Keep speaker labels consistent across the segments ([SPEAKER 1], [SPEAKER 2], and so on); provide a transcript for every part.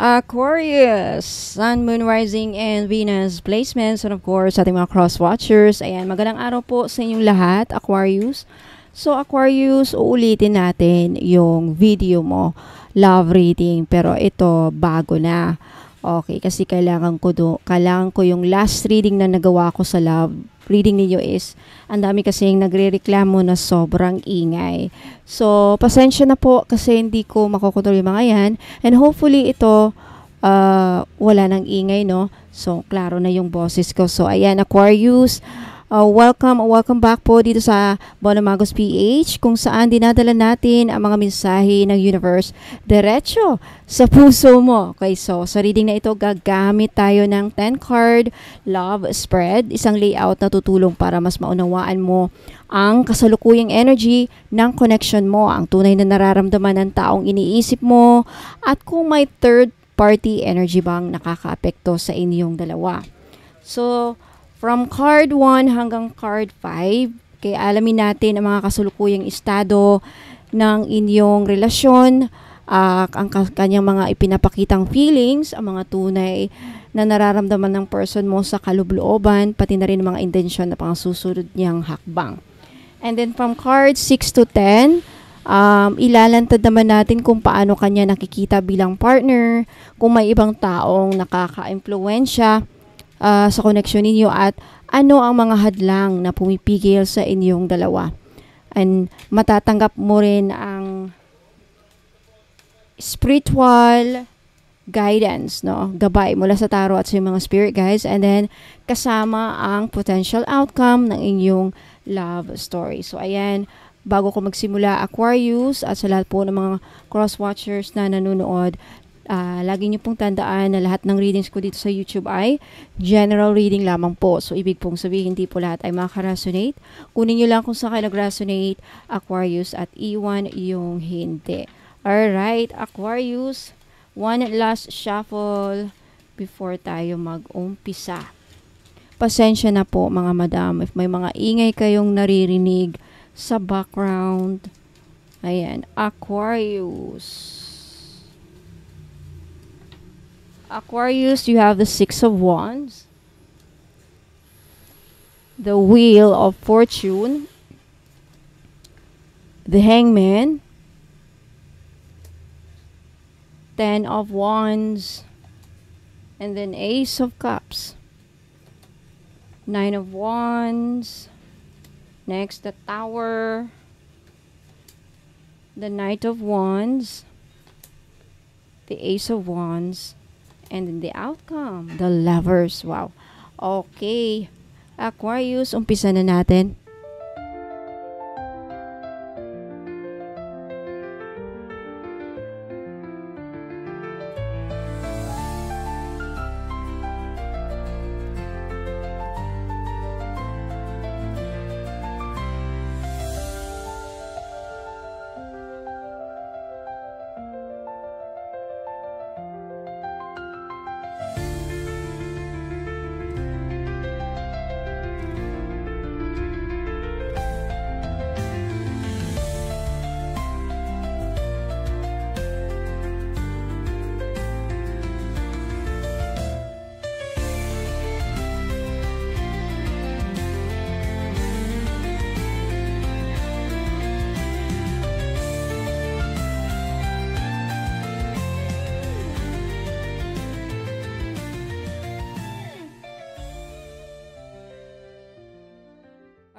[SPEAKER 1] Aquarius, Sun, Moon, Rising, and Venus placements, and of course, ating mga cross-watchers. Ayan, magandang araw po sa inyong lahat, Aquarius. So, Aquarius, uulitin natin yung video mo, love reading, pero ito, bago na. Okay, kasi kailangan ko yung last reading na nagawa ko sa love reading ninyo is, ang dami kasing nagre-reklamo na sobrang ingay. So, pasensya na po kasi hindi ko makokontrol yung mga yan. And hopefully ito, wala nang ingay, no? So, klaro na yung boses ko. So, ayan, Aquarius, welcome back po dito sa Bonamagos PH, kung saan dinadala natin ang mga mensahe ng universe diretso sa puso mo. Okay, so sa reading na ito, gagamit tayo ng 10 card love spread, isang layout na tutulong para mas maunawaan mo ang kasalukuyang energy ng connection mo, ang tunay na nararamdaman ng taong iniisip mo, at kung may third party energy bang nakakaapekto sa inyong dalawa. So, from card 1 hanggang card 5, kaya alamin natin ang mga kasalukuyang estado ng inyong relasyon, ang kanyang mga ipinapakitang feelings, ang mga tunay na nararamdaman ng person mo sa kalooban, pati na rin mga intensyon na pang susunod niyang hakbang. And then from card 6 to 10, ilalantad naman natin kung paano kanya nakikita bilang partner, kung may ibang taong nakaka-impluwensya sa connection ninyo, at ano ang mga hadlang na pumipigil sa inyong dalawa. And matatanggap mo rin ang spiritual guidance, no? Gabay mula sa tarot at sa mga spirit guides, and then kasama ang potential outcome ng inyong love story. So ayan, bago ko magsimula, Aquarius, at sa lahat po ng mga cross-watchers na nanonood, lagi niyo pong tandaan na lahat ng readings ko dito sa YouTube ay general reading lamang po. So, ibig pong sabihin, hindi po lahat ay makaka-resonate. Kunin niyo lang kung saan kayo nag-resonate, Aquarius, at iwan yung hindi. Alright, Aquarius, one last shuffle before tayo mag-umpisa. Pasensya na po, mga madam, if may mga ingay kayong naririnig sa background. Ayan, Aquarius. Aquarius, you have the 6 of Wands, the Wheel of Fortune, the Hangman, 10 of Wands, and then Ace of Cups, 9 of Wands, next the Tower, the Knight of Wands, the Ace of Wands, and then the outcome, the Lovers. Wow. Okay. Aquarius, umpisa na natin.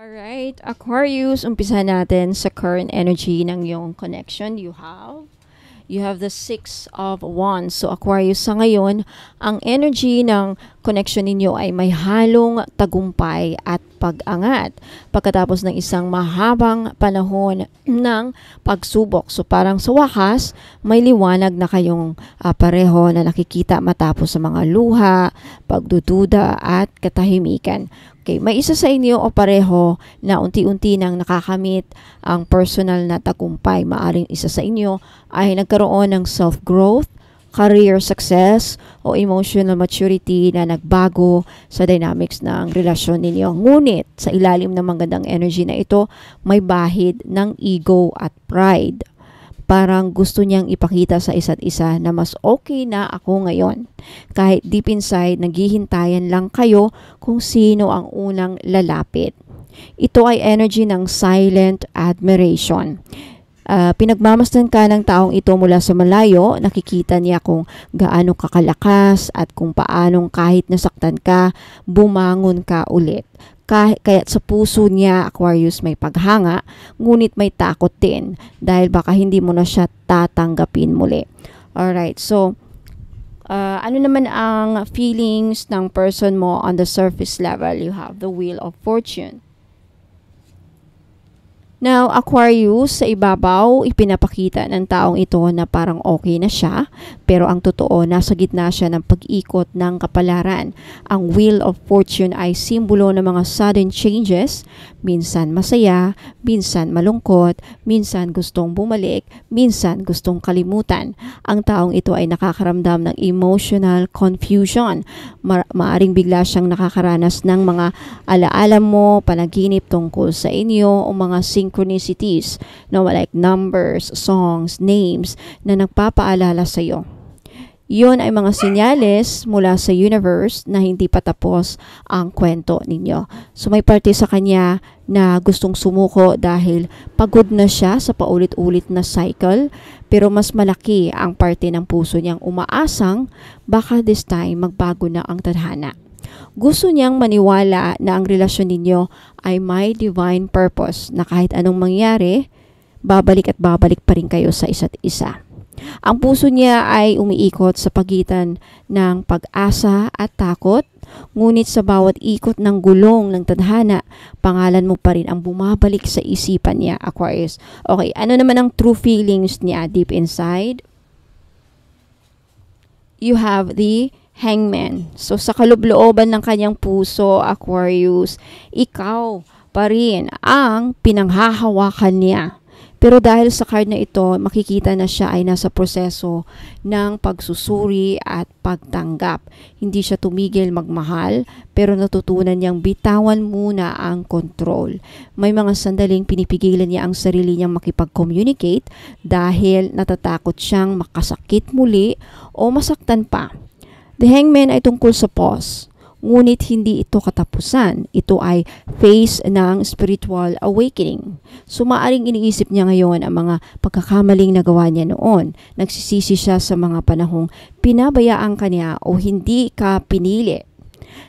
[SPEAKER 1] Alright, Aquarius, umpisa natin sa current energy ng iyong connection. You have the 6 of Wands. So Aquarius, sa ngayon, ang energy ng connection ninyo ay may halong tagumpay at pag-angat pagkatapos ng isang mahabang panahon ng pagsubok. So parang sa wakas, may liwanag na kayong pareho na nakikita matapos sa mga luha, pagdududa at katahimikan. Okay, may isa sa inyo o pareho na unti-unti nang nakakamit ang personal na tagumpay. Maaring isa sa inyo ay nagkaroon ng self-growth, career success, o emotional maturity na nagbago sa dynamics ng relasyon ninyo. Ngunit sa ilalim ng magandang energy na ito, may bahid ng ego at pride. Parang gusto niyang ipakita sa isa't isa na mas okay na ako ngayon. Kahit deep inside, naghihintayan lang kayo kung sino ang unang lalapit. Ito ay energy ng silent admiration. Pinagmamasdan ka ng taong ito mula sa malayo, nakikita niya kung gaano kakalakas at kung paanong kahit nasaktan ka, bumangon ka ulit. Kaya sa puso niya, Aquarius, may paghanga, ngunit may takot din dahil baka hindi mo na siya tatanggapin muli. Alright, so ano naman ang feelings ng person mo on the surface level? You have the Wheel of Fortune. Now, Aquarius, sa ibabaw, ipinapakita ng taong ito na parang okay na siya, pero ang totoo, nasa gitna siya ng pag-ikot ng kapalaran. Ang Wheel of Fortune ay simbolo ng mga sudden changes, minsan masaya, minsan malungkot, minsan gustong bumalik, minsan gustong kalimutan. Ang taong ito ay nakakaramdam ng emotional confusion. Maaring bigla siyang nakakaranas ng mga alaala mo, panaginip tungkol sa inyo, o mga synchronicities, no, like numbers, songs, names na nagpapaalala sa iyo. Yun ay mga senyales mula sa universe na hindi pa tapos ang kwento ninyo. So may parte sa kanya na gustong sumuko dahil pagod na siya sa paulit-ulit na cycle, pero mas malaki ang parte ng puso niyang umaasang baka this time magbago na ang tadhana. Gusto niyang maniwala na ang relasyon ninyo ay may divine purpose na kahit anong mangyari, babalik at babalik pa rin kayo sa isa't isa. Ang puso niya ay umiikot sa pagitan ng pag-asa at takot, ngunit sa bawat ikot ng gulong ng tadhana, pangalan mo pa rin ang bumabalik sa isipan niya, Aquarius. Okay, ano naman ang true feelings niya deep inside? You have the Hangman. So sa kalooban ng kanyang puso, Aquarius, ikaw pa rin ang pinanghahawakan niya. Pero dahil sa card na ito, makikita na siya ay nasa proseso ng pagsusuri at pagtanggap. Hindi siya tumigil magmahal, pero natutunan niyang bitawan muna ang control. May mga sandaling pinipigilan niya ang sarili niyang makipag-communicate dahil natatakot siyang makasakit muli o masaktan pa. The Hangman ay tungkol sa pause. Ngunit hindi ito katapusan. Ito ay phase ng spiritual awakening. So maaring iniisip niya ngayon ang mga pagkakamaling nagawa niya noon. Nagsisisi siya sa mga panahong pinabayaan ka niya o hindi ka pinili.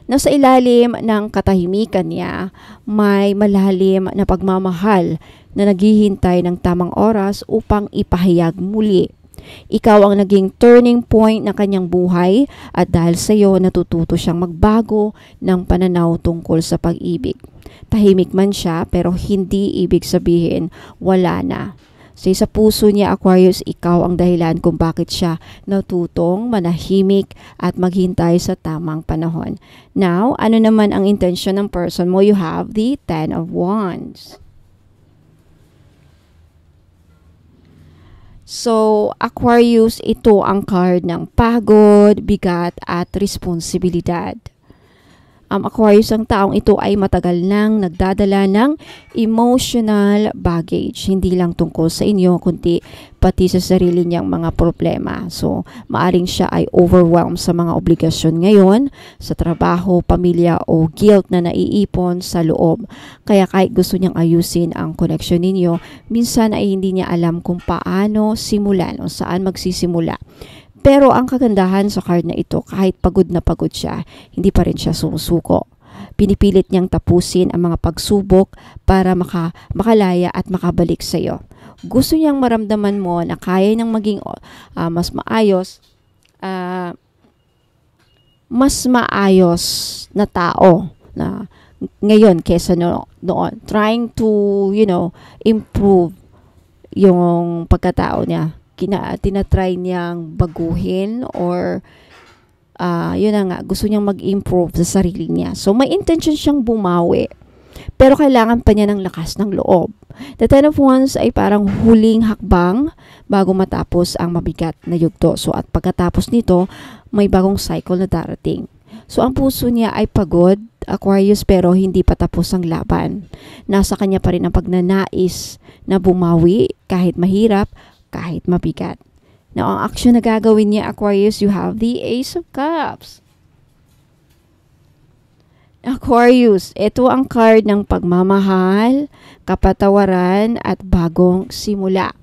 [SPEAKER 1] Nasa ilalim ng katahimikan niya, may malalim na pagmamahal na naghihintay ng tamang oras upang ipahayag muli. Ikaw ang naging turning point ng kanyang buhay at dahil sa iyo natututo siyang magbago ng pananaw tungkol sa pag-ibig. Tahimik man siya pero hindi ibig sabihin wala na. Sa puso niya, Aquarius, ikaw ang dahilan kung bakit siya natutong manahimik at maghintay sa tamang panahon. Now, ano naman ang intention ng person mo? You have the Ten of Wands. So, Aquarius, ito ang card ng pagod, bigat, at responsibilidad. Aquarius, ang taong ito ay matagal nang nagdadala ng emotional baggage. Hindi lang tungkol sa inyo, kundi pati sa sarili niyang mga problema. So, maaring siya ay overwhelmed sa mga obligasyon ngayon, sa trabaho, pamilya, o guilt na naiipon sa loob. Kaya kahit gusto niyang ayusin ang connection ninyo, minsan ay hindi niya alam kung paano simulan o saan magsisimula. Pero ang kagandahan sa card na ito, kahit pagod na pagod siya, hindi pa rin siya sumusuko. Pinipilit niyang tapusin ang mga pagsubok para makalaya at makabalik sa iyo. Gusto niyang maramdaman mo na kaya niyang maging mas maayos na tao na ngayon kesa noon. Trying to, improve yung pagkatao niya. Tinatry niyang baguhin or yun na nga, gusto niyang mag-improve sa sarili niya. So, may intention siyang bumawi. Pero kailangan pa niya ng lakas ng loob. The Ten of Wands ay parang huling hakbang bago matapos ang mabigat na yugto. So, at pagkatapos nito, may bagong cycle na darating. So, ang puso niya ay pagod, Aquarius, pero hindi pa tapos ang laban. Nasa kanya pa rin ang pagnanais na bumawi kahit mahirap kahit mabigat. Now, ang action na gagawin niya, Aquarius, you have the Ace of Cups. Aquarius, ito ang card ng pagmamahal, kapatawaran, at bagong simula.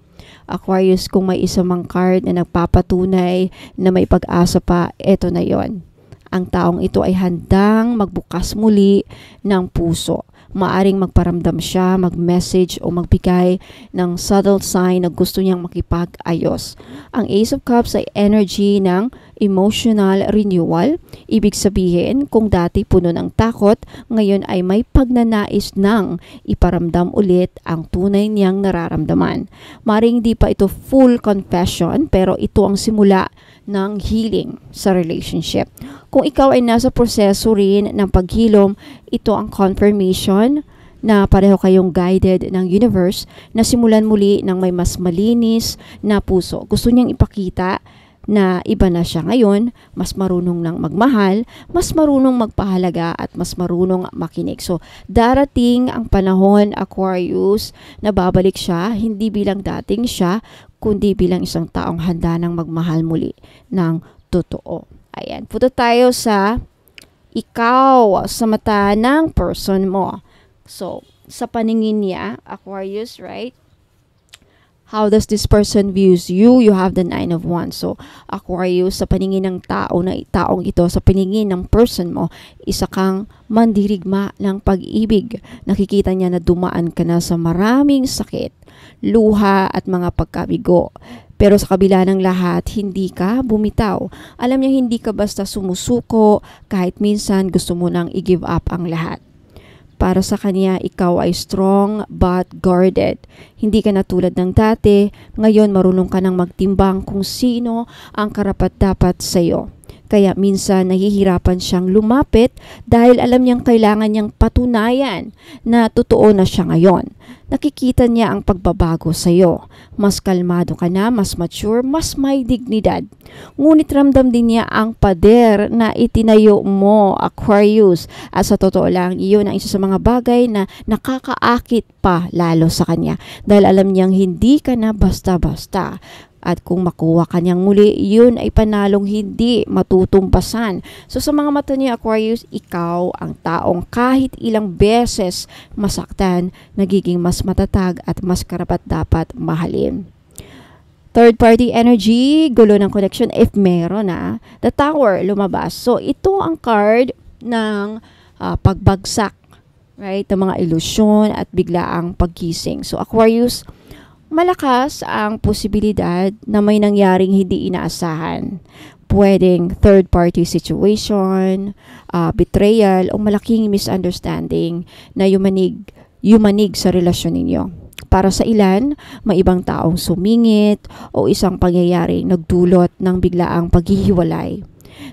[SPEAKER 1] Aquarius, kung may isang mang card na nagpapatunay na may pag-asa pa, ito na yon. Ang taong ito ay handang magbukas muli ng puso. Maaring magparamdam siya, mag-message o magbigay ng subtle sign na gusto niyang makipag-ayos. Ang Ace of Cups ay energy ng emotional renewal. Ibig sabihin, kung dati puno ng takot, ngayon ay may pagnanais ng iparamdam ulit ang tunay niyang nararamdaman. Maaring di pa ito full confession, pero ito ang simula ng healing sa relationship. Kung ikaw ay nasa proseso rin ng paghilom, ito ang confirmation na pareho kayong guided ng universe na simulan muli ng may mas malinis na puso. Gusto niyang ipakita na iba na siya ngayon, mas marunong ng magmahal, mas marunong magpahalaga at mas marunong makinig. So, darating ang panahon, Aquarius, na babalik siya, hindi bilang dating siya, kundi bilang isang taong handa ng magmahal muli ng totoo. Ayan, punta tayo sa ikaw sa mata ng person mo. So, sa paningin niya, Aquarius, right? How does this person views you? You have the 9 of Wands. So, Aquarius, sa paningin ng taong ito, sa paningin ng person mo, isa kang mandirigma ng pag-ibig. Nakikita niya na dumaan ka na sa maraming sakit, luha at mga pagkabigo. Pero sa kabila ng lahat, hindi ka bumitaw. Alam niya hindi ka basta sumusuko, kahit minsan gusto mo nang i-give up ang lahat. Para sa kanya, ikaw ay strong but guarded. Hindi ka na tulad ng dati. Ngayon, marunong ka nang magtimbang kung sino ang karapat-dapat sa iyo. Kaya minsan nahihirapan siyang lumapit dahil alam niyang kailangan niyang patunayan na totoo na siya ngayon. Nakikita niya ang pagbabago sa iyo. Mas kalmado ka na, mas mature, mas may dignidad. Ngunit ramdam din niya ang pader na itinayo mo, Aquarius. At sa totoo lang, iyon ang isa sa mga bagay na nakakaakit pa lalo sa kanya. Dahil alam niyang hindi ka na basta-basta. At kung makuha ka niyang muli, yun ay panalong hindi matutumbasan. So sa mga mata niya, Aquarius, ikaw ang taong kahit ilang beses masaktan, nagiging mas matatag at mas karapat-dapat mahalin. Third party energy, gulo ng connection, if meron na. The Tower, lumabas. So ito ang card ng pagbagsak, right? Ng mga ilusyon at biglaang pagkising. So Aquarius, malakas ang posibilidad na may nangyaring hindi inaasahan. Pwedeng third-party situation, betrayal, o malaking misunderstanding na yumanig sa relasyon ninyo. Para sa ilan, may ibang taong sumingit o isang pangyayari nagdulot ng biglaang paghihiwalay.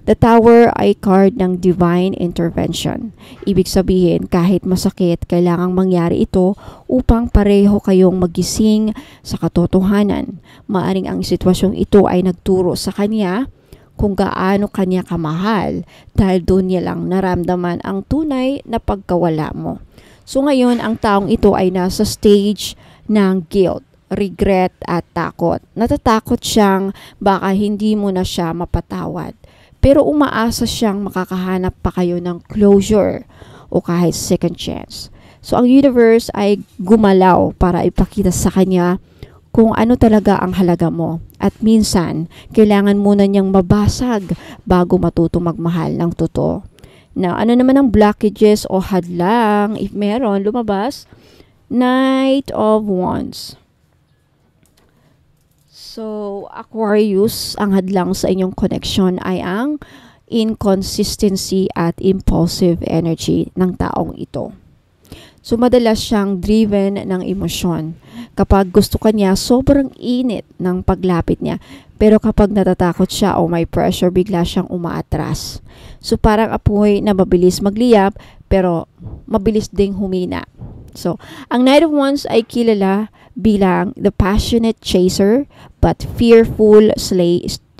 [SPEAKER 1] The Tower ay card ng divine intervention. Ibig sabihin, kahit masakit, kailangang mangyari ito upang pareho kayong magising sa katotohanan. Maaring ang sitwasyong ito ay nagturo sa kanya kung gaano kanya kamahal dahil doon niya lang naramdaman ang tunay na pagkawala mo. So ngayon, ang taong ito ay nasa stage ng guilt, regret at takot. Natatakot siyang baka hindi mo na siya mapatawad. Pero umaasa siyang makakahanap pa kayo ng closure o kahit second chance. So ang universe ay gumalaw para ipakita sa kanya kung ano talaga ang halaga mo. At minsan, kailangan muna niyang mabasag bago matuto magmahal ng totoo. Now, ano naman ang blockages o hadlang? If meron, lumabas, Knight of Wands. So, Aquarius, ang hadlang sa inyong connection ay ang inconsistency at impulsive energy ng taong ito. So, madalas siyang driven ng emosyon. Kapag gusto ka niya, sobrang init ng paglapit niya. Pero kapag natatakot siya o may pressure, bigla siyang umaatras. So, parang apoy na mabilis magliyab, pero mabilis ding humina. So, ang Knight of Wands ay kilala bilang the passionate chaser but fearful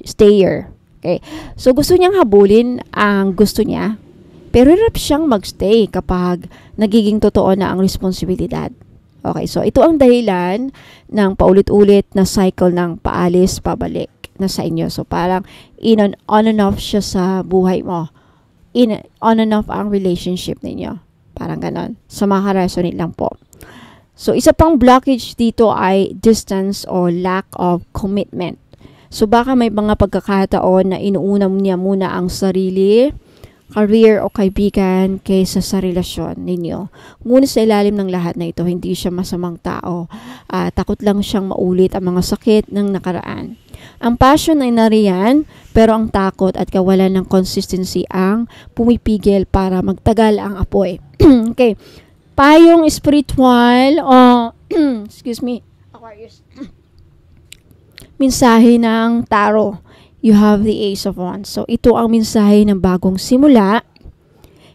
[SPEAKER 1] stayer. Okay? So, gusto niyang habulin ang gusto niya, pero hirap siyang magstay kapag nagiging totoo na ang responsibilidad. Okay, so ito ang dahilan ng paulit-ulit na cycle ng paalis, pabalik na sa inyo. So parang on and off siya sa buhay mo. On and off ang relationship ninyo. Parang ganon. So makaresonate lang po. So isa pang blockage dito ay distance or lack of commitment. So baka may mga pagkakataon na inuuna niya muna ang sarili, career o kaibigan kaysa sa relasyon ninyo. Ngunit sa ilalim ng lahat na ito, hindi siya masamang tao. Takot lang siyang maulit ang mga sakit ng nakaraan. Ang passion ay nariyan, pero ang takot at kawalan ng consistency ang pumipigil para magtagal ang apoy. Okay. Payong spiritual excuse me, Aquarius. Mensahe ng tarot. You have the Ace of Wands. So, ito ang mensahe ng bagong simula,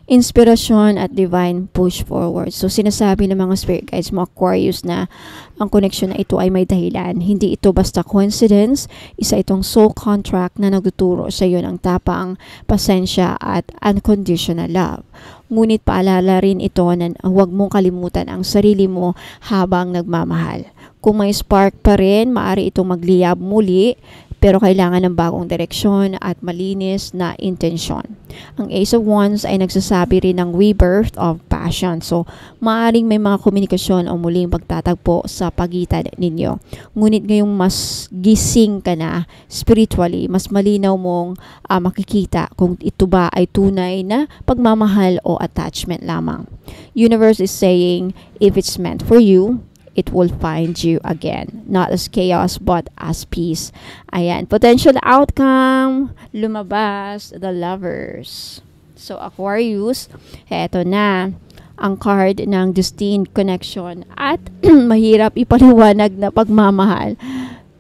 [SPEAKER 1] inspirasyon at divine push forward. So, sinasabi ng mga spirit guides mo, Aquarius, na ang connection na ito ay may dahilan. Hindi ito basta coincidence. Isa itong soul contract na nagtuturo sa iyo ng tapang, pasensya at unconditional love. Ngunit paalala rin ito na huwag mong kalimutan ang sarili mo habang nagmamahal. Kung may spark pa rin, maaari itong magliyab muli, pero kailangan ng bagong direksyon at malinis na intensyon. Ang Ace of Wands ay nagsasabi rin ng rebirth of passion. So, maaaring may mga komunikasyon o muling pagtatagpo sa pagitan ninyo. Ngunit ngayong mas gising ka na spiritually, mas malinaw mong makikita kung ito ba ay tunay na pagmamahal o attachment lamang. Universe is saying, if it's meant for you, it will find you again. Not as chaos, but as peace. Ayan. Potential outcome. Lumabas. The Lovers. So, Aquarius, eto na ang card ng destined connection at mahirap ipaliwanag na pagmamahal.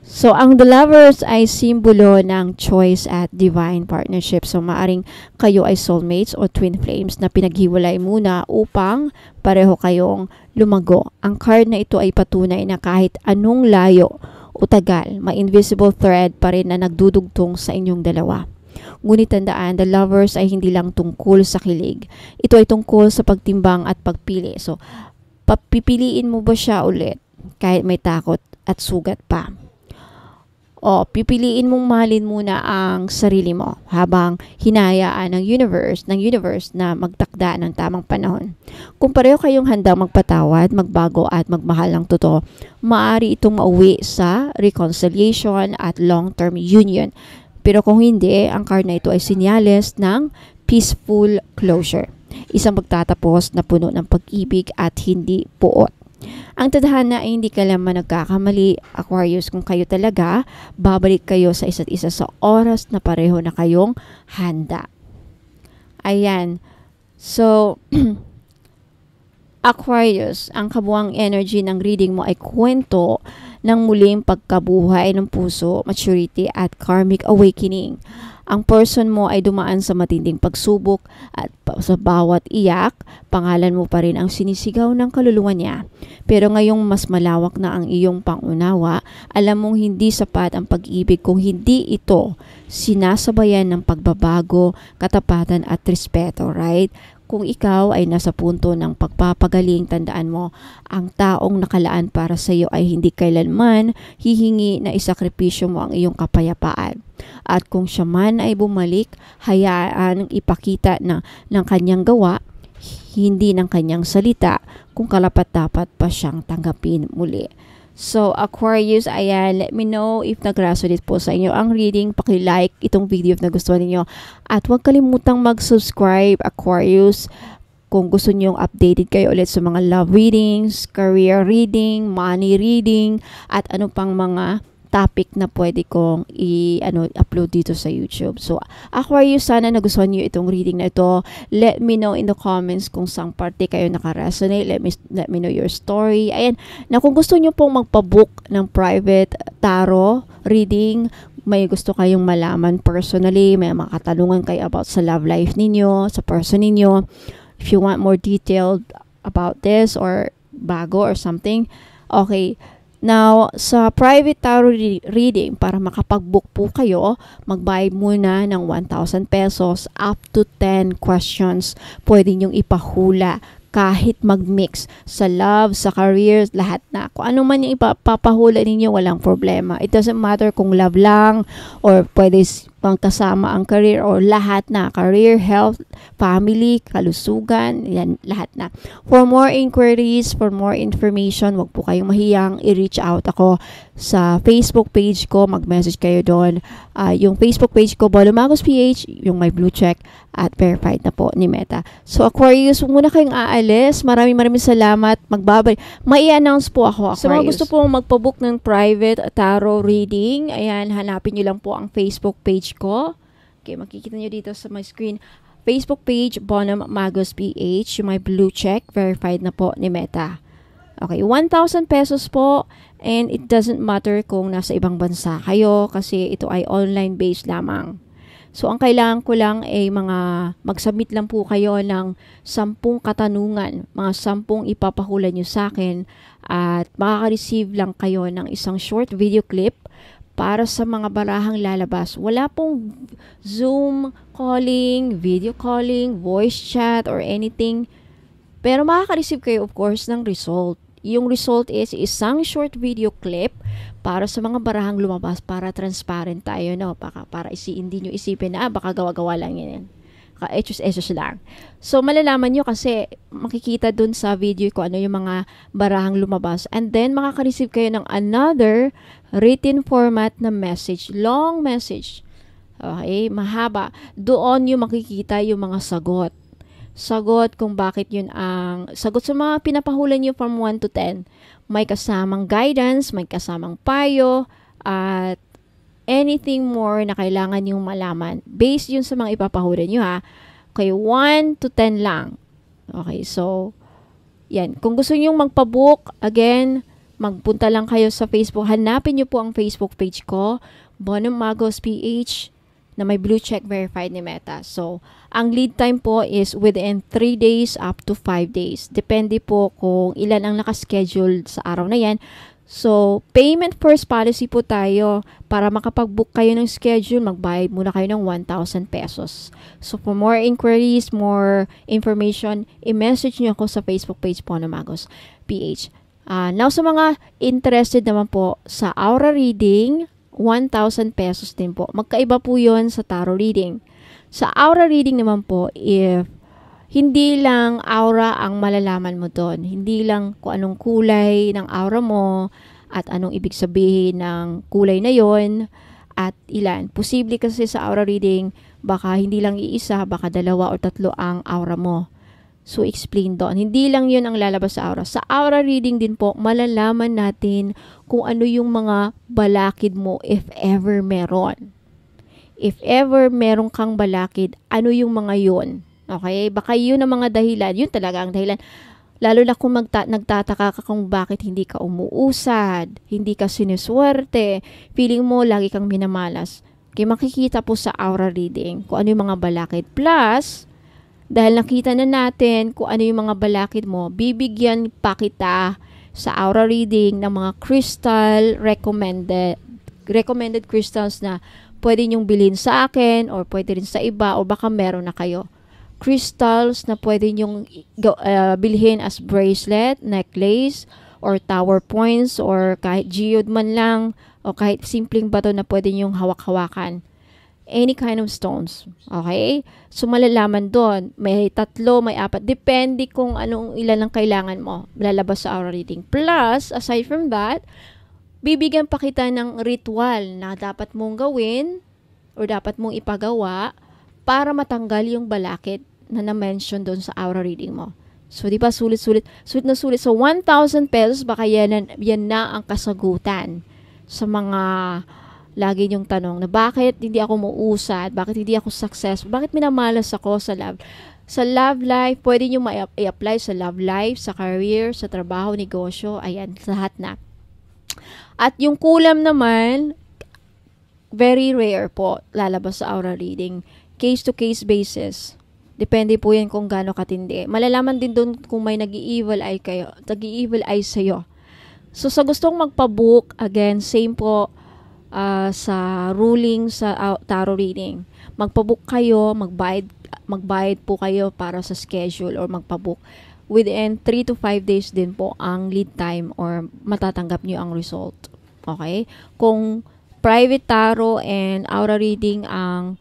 [SPEAKER 1] So, ang The Lovers ay simbolo ng choice at divine partnership. So, maaring kayo ay soulmates o twin flames na pinaghiwalay muna upang pareho kayong lumago. Ang card na ito ay patunay na kahit anong layo o tagal, may invisible thread pa rin na nagdudugtong sa inyong dalawa. Ngunit tandaan, The Lovers ay hindi lang tungkol sa kilig. Ito ay tungkol sa pagtimbang at pagpili. So, papipiliin mo ba siya ulit kahit may takot at sugat pa? O pipiliin mong mahalin muna ang sarili mo habang hinayaan ng universe na magtakda ng tamang panahon. Kung pareho kayong handang magpatawad, magbago at magmahal ng totoo, maaari itong mauwi sa reconciliation at long-term union. Pero kung hindi, ang card na ito ay sinyales ng peaceful closure. Isang magtatapos na puno ng pag-ibig at hindi puot. Ang tadhana ay hindi ka lamang nagkakamali, Aquarius, kung kayo talaga, babalik kayo sa isa't isa sa oras na pareho na kayong handa. Ayan. So, Aquarius, ang kabuang energy ng reading mo ay kwento ng muling pagkabuhay ng puso, maturity at karmic awakening. Ang person mo ay dumaan sa matinding pagsubok at sa bawat iyak, pangalan mo pa rin ang sinisigaw ng kaluluwa niya. Pero ngayong mas malawak na ang iyong pangunawa, alam mong hindi sapat ang pag-ibig kung hindi ito sinasabayan ng pagbabago, katapatan at respeto, right? Kung ikaw ay nasa punto ng pagpapagaling, tandaan mo, ang taong nakalaan para sa iyo ay hindi kailanman hihingi na isakripisyo mo ang iyong kapayapaan. At kung siya man ay bumalik, hayaan ipakita ng kanyang gawa, hindi ng kanyang salita, kung karapat-dapat pa siyang tanggapin muli. So, Aquarius, ayan, let me know if nag-resonate po sa inyo ang reading. Paki-like itong video if nagustuhan ninyo. At huwag kalimutang mag-subscribe, Aquarius, kung gusto nyong updated kayo ulit sa mga love readings, career reading, money reading, at ano pang mga topic na pwede kong i-upload dito sa YouTube. So, Aquarius, sana nagustuhan niyo itong reading na ito. Let me know in the comments kung saan parte kayo naka-resonate. Let me know your story. Ayan, na kung gusto niyo pong magpa-book ng private tarot reading, may gusto kayong malaman personally, may mga katanungan kayo about sa love life ninyo, sa person ninyo, if you want more detailed about this or bago or something, okay. Now, sa private tarot reading, para makapag-book po kayo, magbayad muna ng 1,000 pesos up to 10 questions. Pwede nyong ipahula kahit mag-mix sa love, sa career, lahat na. Kung ano man yung ipapahula ninyo, walang problema. It doesn't matter kung love lang or pwede pang kasama ang career or lahat na. Career, health, family, kalusugan, yan, lahat na. For more inquiries, for more information, wag po kayong mahiyang i-reach out ako sa Facebook page ko. Mag-message kayo doon. Yung Facebook page ko, Bolo Magos PH, yung may blue check at verified na po ni Meta. So Aquarius, muna kayong aalis. Maraming salamat. Magbabay. Mai-announce po ako, Aquarius. Sa mga gusto pong magpabook ng private tarot reading, ayan, hanapin nyo lang po ang Facebook page ko. Okay, makikita nyo dito sa my screen. Facebook page, Bonam Magos PH, yung may blue check, verified na po ni Meta. Okay, 1,000 pesos po, and it doesn't matter kung nasa ibang bansa kayo kasi ito ay online-based lamang. So, ang kailangan ko lang ay mag-submit lang po kayo ng 10 katanungan, mga 10 ipapahula nyo sa akin, at makaka-receive lang kayo ng isang short video clip para sa mga barahang lalabas. Wala pong Zoom calling, video calling, voice chat, or anything. Pero makaka-receive kayo, of course, ng result. Yung result is isang short video clip para sa mga barahang lumabas para transparent tayo, no? Para hindi nyo isipin na, baka gawa-gawa lang yan. Ka-etos lang. So, malalaman nyo kasi makikita dun sa video ko ano yung mga barahang lumabas. And then, makaka-receive kayo ng another written format na message. Long message. Okay? Mahaba. Doon yung makikita yung mga sagot. Sagot kung bakit yun ang sagot sa mga pinapahula nyo from 1 to 10. May kasamang guidance, may kasamang payo, at anything more na kailangan yung malaman. Based yun sa mga ipapahula nyo, ha. Okay, 1 to 10 lang. Okay, so, yan. Kung gusto nyo magpabook, again, magpunta lang kayo sa Facebook. Hanapin nyo po ang Facebook page ko, Bonam Magos PH, na may blue check verified ni Meta. So, ang lead time po is within 3 days up to 5 days. Depende po kung ilan ang nakaschedule sa araw na yan. So, payment first policy po tayo. Para makapag-book kayo ng schedule, magbayad muna kayo ng 1,000 pesos. So, for more inquiries, more information, i-message nyo ako sa Facebook page po na Magos PH. Now, sa mga interested naman po sa aura reading, 1,000 pesos din po. Magkaiba po yon sa tarot reading. Sa aura reading naman po, if hindi lang aura ang malalaman mo doon, hindi lang kung anong kulay ng aura mo at anong ibig sabihin ng kulay na yon at ilan. Posible kasi sa aura reading, baka hindi lang iisa, baka 2 o 3 ang aura mo. So, explain doon. Hindi lang yun ang lalabas sa aura. Sa aura reading din po, malalaman natin kung ano yung mga balakid mo if ever meron. If ever meron kang balakid, ano yung mga yun? Okay? Baka yun ang mga dahilan. Yun talaga ang dahilan. Lalo na kung nagtataka ka kung bakit hindi ka umuusad, hindi ka sinuswerte, feeling mo lagi kang minamalas. Okay, makikita po sa aura reading kung ano yung mga balakid. Plus, dahil nakita na natin kung ano yung mga balakid mo, bibigyan pa kita sa aura reading ng mga crystal recommended crystals na pwede nyong bilhin sa akin or pwede rin sa iba o baka meron na kayo. Crystals na pwede nyong bilhin as bracelet, necklace, or tower points, or kahit geode man lang, o kahit simpleng bato na pwede nyong hawak-hawakan. Any kind of stones. Okay? So, malalaman doon. May 3, may 4. Depende kung anong ilan ang kailangan mo. Lalabas sa aura reading. Plus, aside from that, bibigyan pa kita ng ritual na dapat mong gawin or dapat mong ipagawa para matanggal yung balakid na na-mention doon sa aura reading mo. So, di ba, sulit-sulit. Sulit na sulit. So, 1,000 pesos, baka yan na ang kasagutan sa mga lagi niyong tanong na bakit hindi ako mauusad, bakit hindi ako successful, bakit minamalas ako sa love. Sa love life, pwede niyo i-apply sa love life, sa career, sa trabaho, negosyo, ayan, lahat na. At yung kulam naman, very rare po lalabas sa aura reading. Case-to-case basis. Depende po yan kung gaano katindi. Malalaman din doon kung may nag-i-evil eye sa'yo. So, sa gustong magpabook, again, same po, sa ruling sa tarot reading. Magpabook kayo, magbayad po kayo para sa schedule or magpabook. within 3 to 5 days din po ang lead time or matatanggap nyo ang result. Okay? Kung private tarot and aura reading ang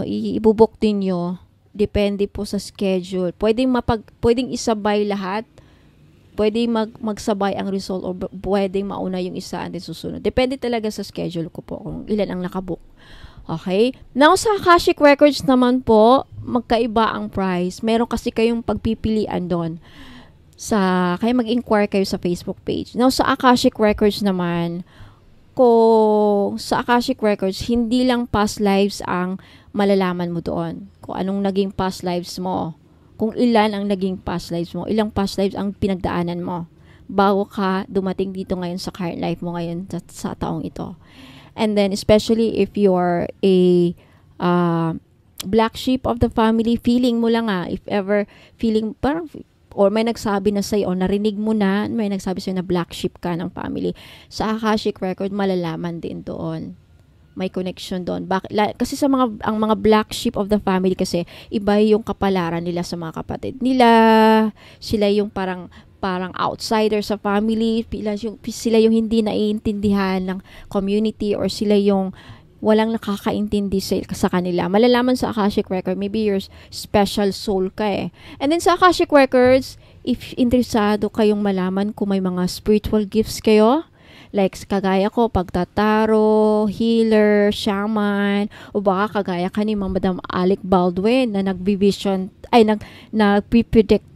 [SPEAKER 1] ibubok ninyo, depende po sa schedule. Pwedeng isabay lahat. Pwedeng magsabay ang result o pwedeng mauna yung isa and then susunod. Depende talaga sa schedule ko po kung ilan ang nakabook. Okay? Now, sa Akashic Records naman po, magkaiba ang price. Meron kasi kayong pagpipilian doon. Kaya mag-inquire kayo sa Facebook page. Now, sa Akashic Records naman, kung sa Akashic Records, hindi lang past lives ang malalaman mo doon. Kung anong naging past lives mo. Kung ilan ang naging past lives mo. Ilang past lives ang pinagdaanan mo. Bago ka dumating dito ngayon sa current life mo ngayon sa taong ito. And then, especially if you're a black sheep of the family, feeling mo lang if ever feeling, parang, or may nagsabi na sa'yo, o narinig mo na, may nagsabi sa'yo na black sheep ka ng family. Sa Akashic Record, malalaman din doon. May connection doon. Kasi ang mga black sheep of the family kasi, iba yung kapalaran nila sa mga kapatid nila. Sila yung parang outsider sa family. Sila yung hindi naiintindihan ng community or sila yung walang nakakaintindi sa kanila. Malalaman sa Akashic Record, maybe you're special soul ka And then sa Akashic Records, if interesado kayong malaman kung may mga spiritual gifts kayo, like kagaya ko, pagtataro, healer, shaman, o baka kagaya ka ni Madam Alec Baldwin na nagpipredict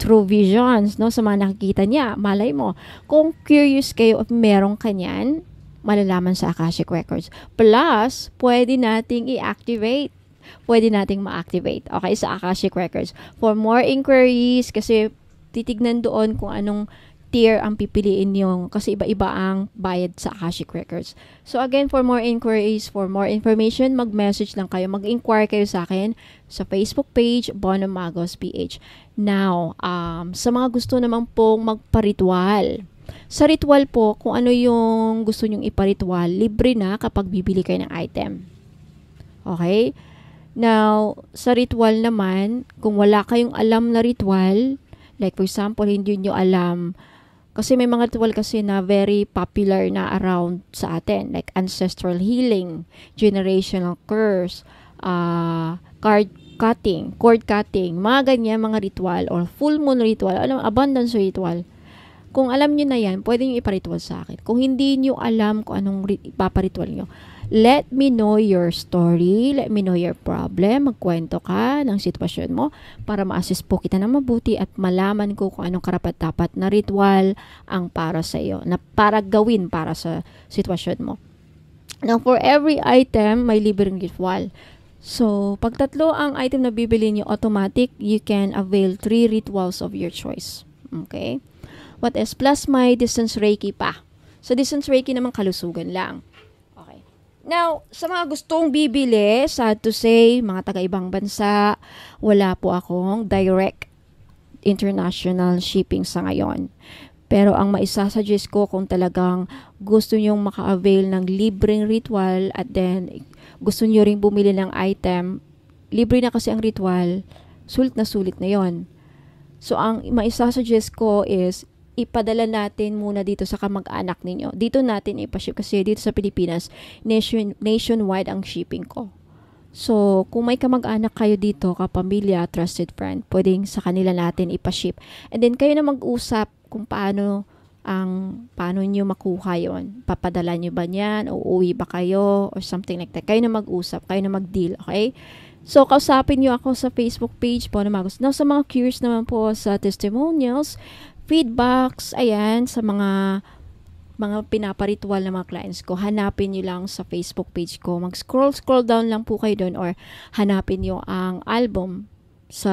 [SPEAKER 1] through visions, sa mga nakikita niya. Malay mo, kung curious kayo if meron kanyan, malalaman sa Akashic Records. Plus, pwede nating i-activate. Pwede nating ma-activate. Okay, sa Akashic Records. For more inquiries, kasi titignan doon kung anong tier ang pipiliin nyo kasi iba-iba ang bayad sa Akashic Records. So again, for more inquiries, for more information, mag-message lang kayo, mag-inquire kayo sa akin sa Facebook page, Bono Magos PH. Now, sa mga gusto naman pong magpa-ritual. Sa ritual po, kung ano yung gusto nyong ipa-ritual, libre na kapag bibili kayo ng item. Okay? Now, sa ritual naman, kung wala kayong alam na ritual, like for example, hindi nyo alam, kasi may mga ritual kasi na very popular na around sa atin, like ancestral healing, generational curse, cord cutting, mga ganyan, mga ritual, or full moon ritual, abundance ritual. Kung alam nyo na yan, pwede nyo iparitual sa akin. Kung hindi nyo alam kung anong ipaparitual nyo, let me know your story, let me know your problem, magkwento ka ng sitwasyon mo para ma-assist po kita na mabuti at malaman ko kung anong karapat-dapat na ritual ang para sa iyo, na para gawin para sa sitwasyon mo. Now, for every item, may libreng ritual. So, pag tatlo ang item na bibili nyo, automatic, you can avail 3 rituals of your choice. Okay? What else? Plus may distance Reiki pa. So, distance Reiki naman kalusugan lang. Okay. Now, sa mga gustong bibili, sad to say, mga taga-ibang bansa, wala po akong direct international shipping sa ngayon. Pero ang maisasuggest ko kung talagang gusto nyong maka-avail ng libreng ritual at then gusto nyo ring bumili ng item, libre na kasi ang ritual, sulit na yon. So, ang maisasuggest ko is ipadala natin muna dito sa kamag-anak ninyo. Dito natin ipaship kasi dito sa Pilipinas, nationwide ang shipping ko. So, kung may kamag-anak kayo dito, kapamilya, trusted friend, pwedeng sa kanila natin ipaship. And then, kayo na mag-usap kung paano nyo makuha yon. Papadala nyo ba niyan? O uwi ba kayo? Or something like that. Kayo na mag-usap. Kayo na mag-deal. Okay? So, kausapin nyo ako sa Facebook page po na Magos. Now, sa mga curious naman po sa testimonials, feedbacks, ayan, sa mga pinaparitual na mga clients ko, hanapin nyo lang sa Facebook page ko. Mag-scroll down lang po kayo doon or hanapin nyo ang album sa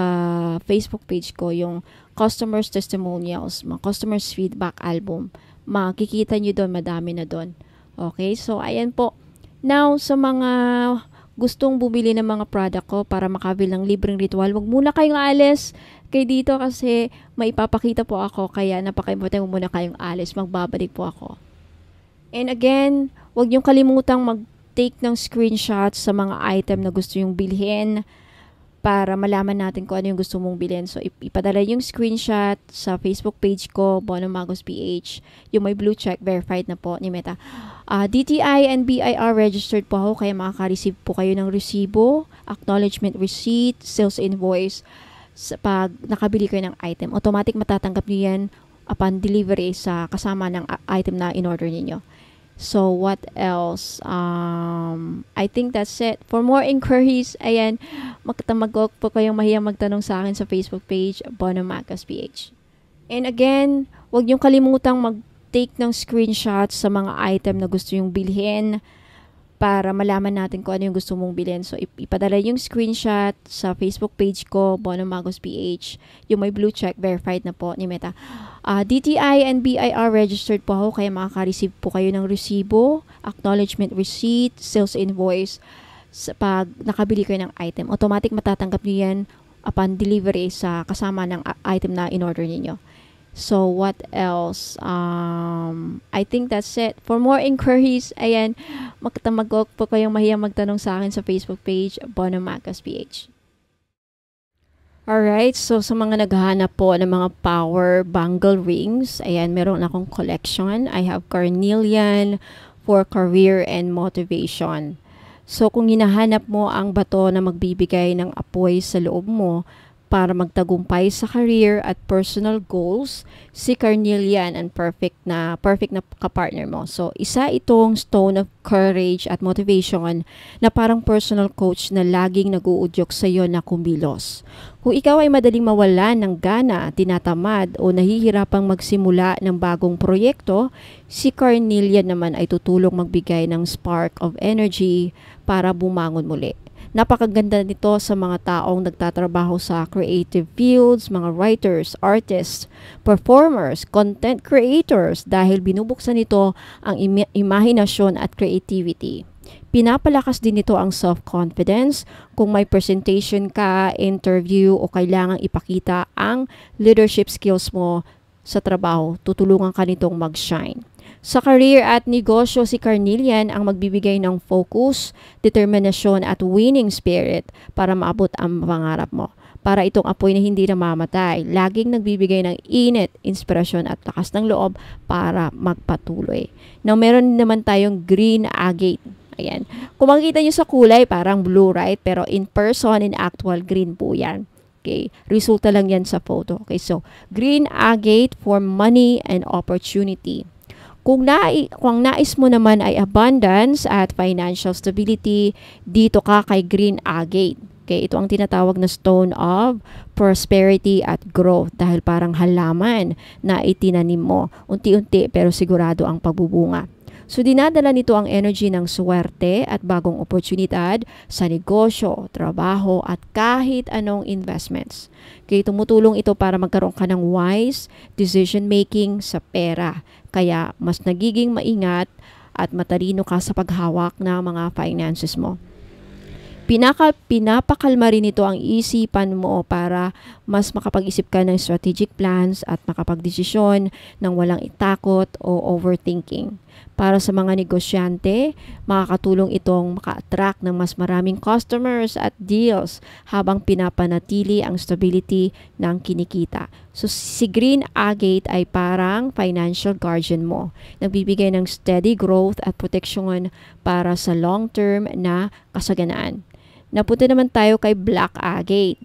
[SPEAKER 1] Facebook page ko, yung customers testimonials, mga customers feedback album. Makikita nyo doon, madami na doon. Okay, so ayan po. Now, sa mga gustong bumili ng mga product ko para makabil ng libreng ritual, wag muna kayong alis kay dito kasi may ipapakita po ako, kaya napaka-importante wag muna kayong alis, magbabalik po ako. And again, wag niyong kalimutang mag-take ng screenshots sa mga item na gusto nyong bilhin para malaman natin kung ano yung gusto mong bilhin. So, ipadala yung screenshot sa Facebook page ko, Bono Magos PH. Yung may blue check, verified na po ni Meta. DTI and BIR registered po ako, kaya makaka-receive po kayo ng resibo, acknowledgement receipt, sales invoice, pag nakabili kayo ng item. Automatic matatanggap niyo yan upon delivery sa kasama ng item na in-order niyo. So, what else? I think that's it. For more inquiries, ayan, magtamagok po kayong mahiyang magtanong sa akin sa Facebook page, Bono Magos PH. And again, huwag niyong kalimutang mag-take ng screenshot sa mga item na gusto yung bilhin para malaman natin kung ano yung gusto mong bilhin. So, ipadala yung screenshot sa Facebook page ko, Bono Magos PH. Yung may blue check, verified na po ni Meta. DTI and BIR registered po ako, kaya makaka-receive po kayo ng resibo, acknowledgement receipt, sales invoice, pag nakabili kayo ng item. Automatic matatanggap niyo yan upon delivery sa kasama ng item na in-order niyo. So, what else? I think that's it. For more inquiries, ayan, magtamagok po kayong mahiyang magtanong sa akin sa Facebook page, Bono Magos PH. Alright, so sa mga naghahanap po ng mga power bangle rings, ayan, meron akong collection. I have carnelian for career and motivation. So, kung hinahanap mo ang bato na magbibigay ng apoy sa loob mo, para magtagumpay sa career at personal goals, si carnelian ang perfect na kapartner mo. So, isa itong stone of courage at motivation na parang personal coach na laging nag-uudyok sa iyo na kumilos. Kung ikaw ay madaling mawalan ng gana, tinatamad o nahihirapang magsimula ng bagong proyekto, si carnelian naman ay tutulong magbigay ng spark of energy para bumangon muli. Napakaganda nito sa mga taong nagtatrabaho sa creative fields, mga writers, artists, performers, content creators dahil binubuksan nito ang imahinasyon at creativity. Pinapalakas din nito ang self-confidence kung may presentation ka, interview o kailangang ipakita ang leadership skills mo sa trabaho. Tutulungan ka nitong mag-shine. Sa career at negosyo, si carnelian ang magbibigay ng focus, determinasyon at winning spirit para maabot ang pangarap mo. Para itong apoy na hindi namamatay, laging nagbibigay ng init, inspirasyon at lakas ng loob para magpatuloy. Now, meron naman tayong green agate. Ayan. Kung makikita nyo sa kulay, parang blue, right? Pero in person, in actual, green po yan. Okay, resulta lang yan sa photo. Okay, so green agate for money and opportunity. Kung nais mo naman ay abundance at financial stability, dito ka kay green agate. Okay, ito ang tinatawag na stone of prosperity at growth dahil parang halaman na itinanim mo. Unti-unti pero sigurado ang pagbubunga. So, dinadala nito ang energy ng swerte at bagong oportunidad sa negosyo, trabaho, at kahit anong investments. Kaya tumutulong ito para magkaroon ka ng wise decision-making sa pera. Kaya, mas nagiging maingat at matalino ka sa paghawak ng mga finances mo. Pinapakalma rin ito ang isipan mo para mas makapag-isip ka ng strategic plans at makapagdesisyon ng walang itakot o overthinking. Para sa mga negosyante, makakatulong itong maka-attract ng mas maraming customers at deals habang pinapanatili ang stability ng kinikita. So, si green agate ay parang financial guardian mo. Nagbibigay ng steady growth at proteksyon para sa long-term na kasaganaan. Napunta naman tayo kay black agate.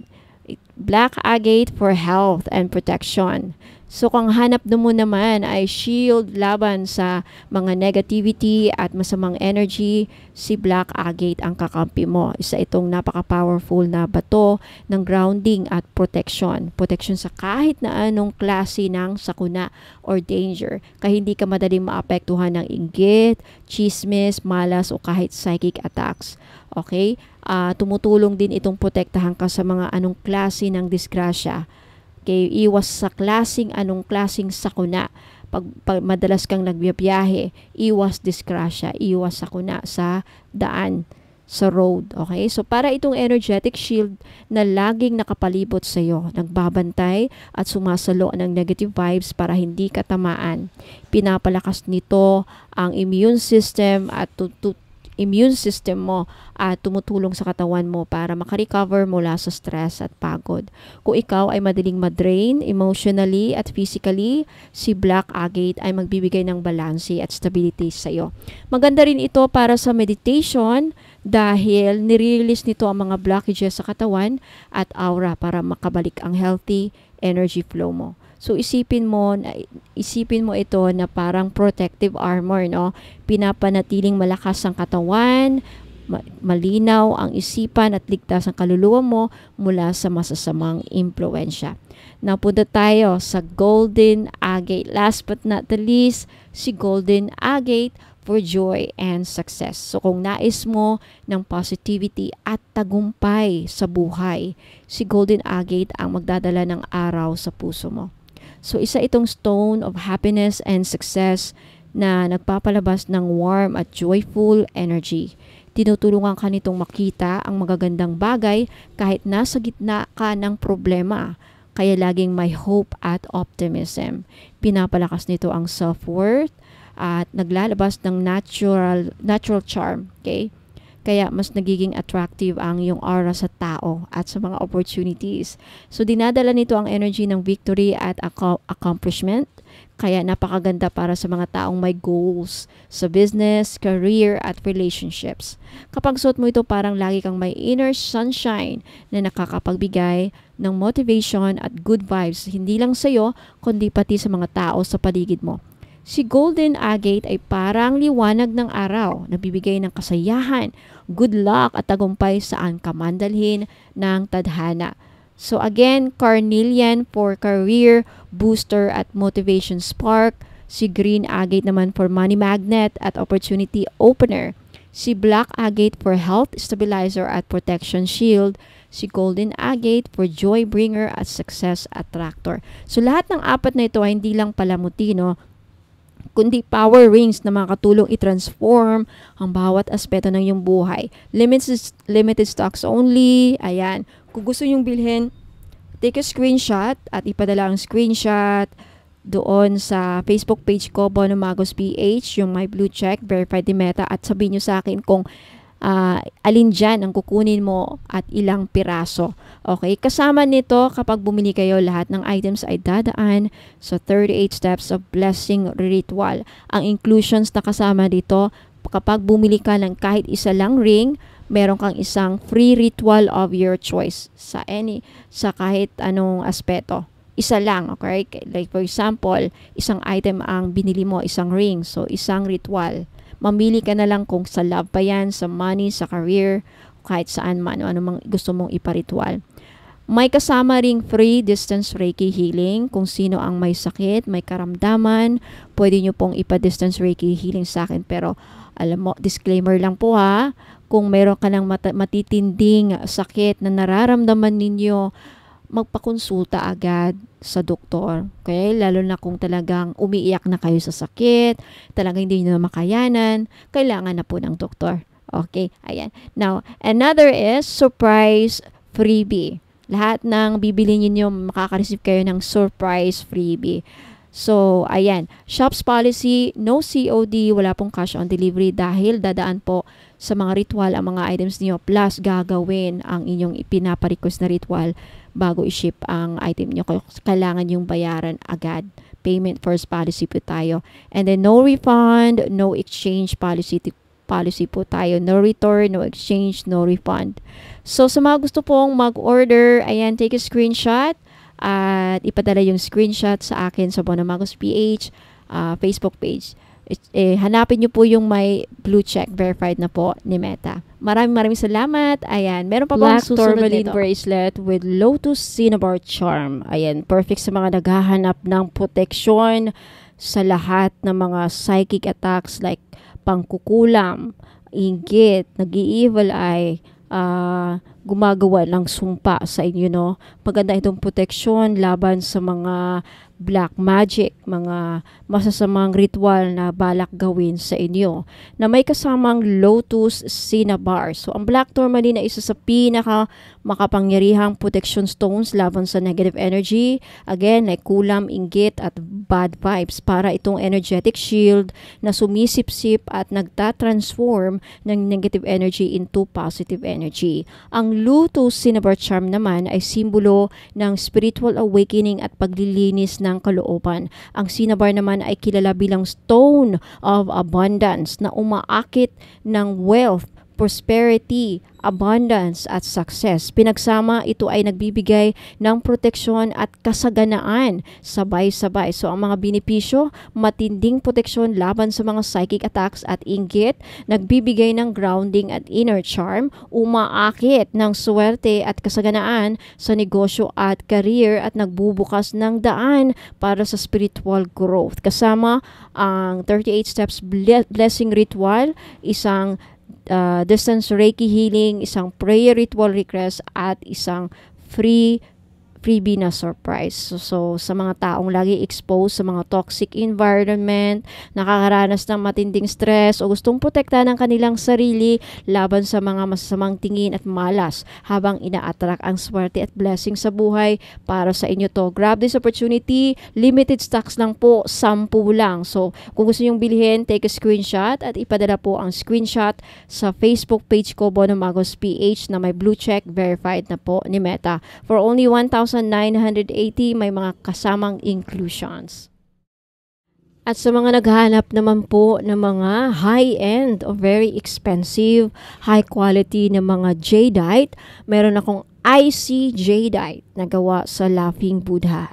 [SPEAKER 1] Black agate for health and protection. So, kung hanap mo naman ay shield laban sa mga negativity at masamang energy, si black agate ang kakampi mo. Isa itong napaka-powerful na bato ng grounding at protection. Protection sa kahit na anong klase ng sakuna or danger. Kaya hindi ka madaling maapektuhan ng inggit, chismis, malas o kahit psychic attacks. Okay? Tumutulong din itong protektahan ka sa mga anong klase ng disgrasya. Okay, iwas sa anong klaseng sakuna. Pag madalas kang nagbiyahe, iwas disgrasya, iwas sakuna sa daan, sa road. Okay, so para itong energetic shield na laging nakapalibot sa iyo, nagbabantay at sumasalo ng negative vibes para hindi ka tamaan. Pinapalakas nito ang immune system at immune system mo at tumutulong sa katawan mo para makarecover mula sa stress at pagod. Kung ikaw ay madaling madrain emotionally at physically, si Black Agate ay magbibigay ng balanse at stability sa iyo. Maganda rin ito para sa meditation dahil nire-release nito ang mga blockages sa katawan at aura para makabalik ang healthy energy flow mo. So isipin mo ito na parang protective armor, no? Pinapanatiling malakas ang katawan, malinaw ang isipan at ligtas ang kaluluwa mo mula sa masasamang impluwensya. Napunta tayo sa Golden Agate. Last but not the least, si Golden Agate for joy and success. So kung nais mo ng positivity at tagumpay sa buhay, si Golden Agate ang magdadala ng araw sa puso mo. So isa itong stone of happiness and success na nagpapalabas ng warm at joyful energy. Tinutulungan ka nitong makita ang magagandang bagay kahit nasa gitna ka ng problema. Kaya laging may hope at optimism. Pinapalakas nito ang self-worth at naglalabas ng natural charm. Okay? Kaya mas nagiging attractive ang iyong aura sa tao at sa mga opportunities. So dinadala nito ang energy ng victory at accomplishment. Kaya napakaganda para sa mga taong may goals sa business, career at relationships. Kapag suot mo ito, parang lagi kang may inner sunshine na nakakapagbigay ng motivation at good vibes hindi lang sa iyo kundi pati sa mga tao sa paligid mo. Si Golden Agate ay parang liwanag ng araw na bibigay ng kasayahan, good luck at tagumpay saan ka man dalhin ng tadhana. So again, carnelian for career, booster at motivation spark. Si Green Agate naman for money magnet at opportunity opener. Si Black Agate for health stabilizer at protection shield. Si Golden Agate for joy bringer at success attractor. So lahat ng apat na ito ay hindi lang palamuti, no? Kundi power rings na makatulong i-transform ang bawat aspeto ng iyong buhay. Limited stocks only. Ayan. Kung gusto nyong bilhin, take a screenshot at ipadala ang screenshot doon sa Facebook page ko, Bono Magos PH, yung my blue check, verified ni Meta, at sabihin nyo sa akin kung alin dyan ang kukunin mo at ilang piraso. Okay, kasama nito kapag bumili kayo, lahat ng items ay dadaan sa 38 steps of blessing ritual. Ang inclusions na kasama dito, kapag bumili ka ng kahit isa lang ring, meron kang isang free ritual of your choice sa kahit anong aspeto. Isa lang, okay? Like for example, isang item ang binili mo, isang ring, so isang ritual. Mamili ka na lang kung sa love pa yan, sa money, sa career, kahit saan man, ano mang gusto mong iparitual. May kasama ring free distance Reiki healing. Kung sino ang may sakit, may karamdaman, pwede nyo pong ipa-distance Reiki healing sa akin. Pero alam mo, disclaimer lang po ha, kung meron ka ng matitinding sakit na nararamdaman ninyo, magpakonsulta agad sa doktor. Okay? Lalo na kung talagang umiiyak na kayo sa sakit, talagang hindi nyo na makayanan, kailangan na po ng doktor. Okay? Ayan. Now, another is surprise freebie. Lahat ng bibili niyo makaka-receive kayo ng surprise freebie. So, ayan. Shops policy, no COD, wala pong cash on delivery dahil dadaan po sa mga ritual ang mga items niyo plus gagawin ang inyong ipinapa-request na ritual bago i-ship ang item niyo. Kailangan yung bayaran agad. Payment first policy po tayo. And then no refund, no exchange policy po tayo. No return, no exchange, no refund. So, sa mga gusto pong mag-order, ayan, take a screenshot at ipadala yung screenshot sa akin sa Bono Magos PH Facebook page. Hanapin nyo po yung may blue check, verified na po ni Meta. Maraming salamat. Ayan, meron pa bang susunod nito? Black tourmaline bracelet with lotus cinnabar charm. Ayan, perfect sa mga naghahanap ng proteksyon sa lahat ng mga psychic attacks like pangkukulam, inggit, nag-i-evil eye, gumagawa ng sumpa sa inyo, no? Maganda itong proteksyon laban sa mga black magic, mga masasamang ritual na balak gawin sa inyo, na may kasamang lotus cinnabar. So, ang black tourmaline ay isa sa pinaka makapangyarihang protection stones laban sa negative energy. Again, like kulam, inggit, at bad vibes, para itong energetic shield na sumisip-sip at nagtatransform ng negative energy into positive energy. Ang lotus cinnabar charm naman ay simbolo ng spiritual awakening at paglilinis ng kalooban. Ang cinnabar naman ay kilala bilang stone of abundance na umaakit ng wealth, prosperity, abundance at success. Pinagsama, ito ay nagbibigay ng proteksyon at kasaganaan sabay-sabay. So ang mga benepisyo, matinding proteksyon laban sa mga psychic attacks at inggit, nagbibigay ng grounding at inner charm, umaakit ng swerte at kasaganaan sa negosyo at career, at nagbubukas ng daan para sa spiritual growth. Kasama ang 38 steps blessing ritual, isang distance Reiki healing, isang prayer ritual request, at isang freebie na surprise. So, sa mga taong lagi exposed sa mga toxic environment, nakakaranas ng matinding stress, o gustong protektahan ng kanilang sarili laban sa mga masasamang tingin at malas habang ina-attract ang swerte at blessing sa buhay, para sa inyo to. Grab this opportunity. Limited stocks lang po, 10 lang. So, kung gusto nyong bilhin, take a screenshot at ipadala po ang screenshot sa Facebook page ko, Bono Magos PH, na may blue check, verified na po ni Meta. For only 1,980, may mga kasamang inclusions. At sa mga naghahanap naman po ng mga high-end o very expensive, high quality na mga jadeite, meron akong IC jadeite na gawa sa Laughing Buddha.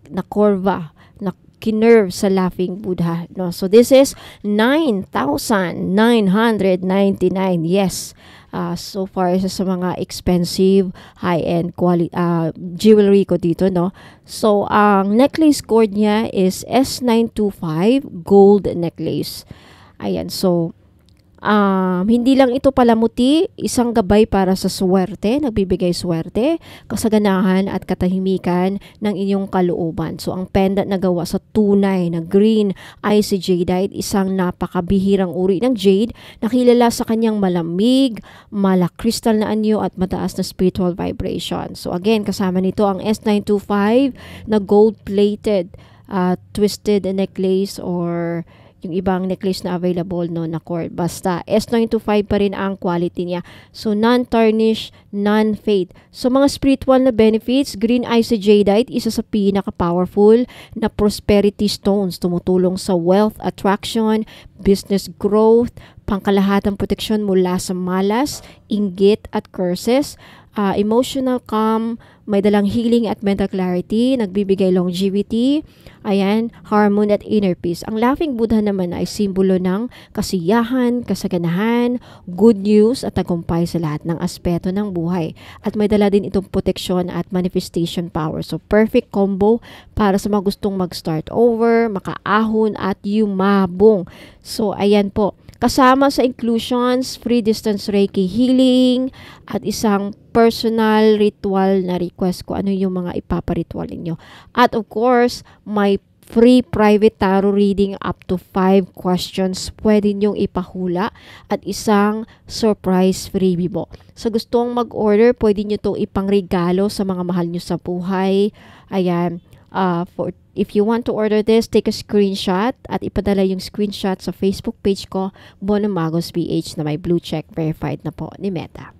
[SPEAKER 1] Na korva, na kinerve sa Laughing Buddha. No? So this is 9,999. Yes. So far isa sa mga expensive high-end quality jewelry ko dito, no. So ang necklace cord niya is S925 gold necklace. Ayan, so hindi lang ito palamuti, isang gabay para sa swerte, nagbibigay swerte, kasaganahan at katahimikan ng inyong kalooban. So ang pendant na gawa sa tunay na green icy jadeite, isang napakabihirang uri ng jade na kilala sa kanyang malamig, malakristal na anyo at mataas na spiritual vibration. So again, kasama nito ang S925 na gold-plated twisted necklace, or yung ibang necklace na available, no, na cord. Basta S925 pa rin ang quality niya. So non-tarnish, non-fade. So mga spiritual na benefits, green icy jadeite, isa sa pinaka-powerful na prosperity stones, tumutulong sa wealth attraction, business growth, pangkalahatang proteksyon mula sa malas, inggit at curses, emotional calm, may dalang healing at mental clarity, nagbibigay longevity, ayan, harmony at inner peace. Ang Laughing Buddha naman ay simbolo ng kasiyahan, kasaganahan, good news at tagumpay sa lahat ng aspeto ng buhay. At may dala din itong protection at manifestation power. So perfect combo para sa mga gustong mag-start over, makaahon at yumabong. So ayan po. Kasama sa inclusions, free distance Reiki healing, at isang personal ritual na request ko ano yung mga ipaparitual ninyo. At of course, may free private tarot reading up to 5 questions pwede nyong ipahula, at isang surprise freebie po. Sa gustong mag-order, pwede nyo itong ipangregalo sa mga mahal nyo sa buhay. Ayan. If you want to order this, take a screenshot at ipadala yung screenshot sa Facebook page ko, Bono Magos PH, na may blue check, verified na po ni Meta.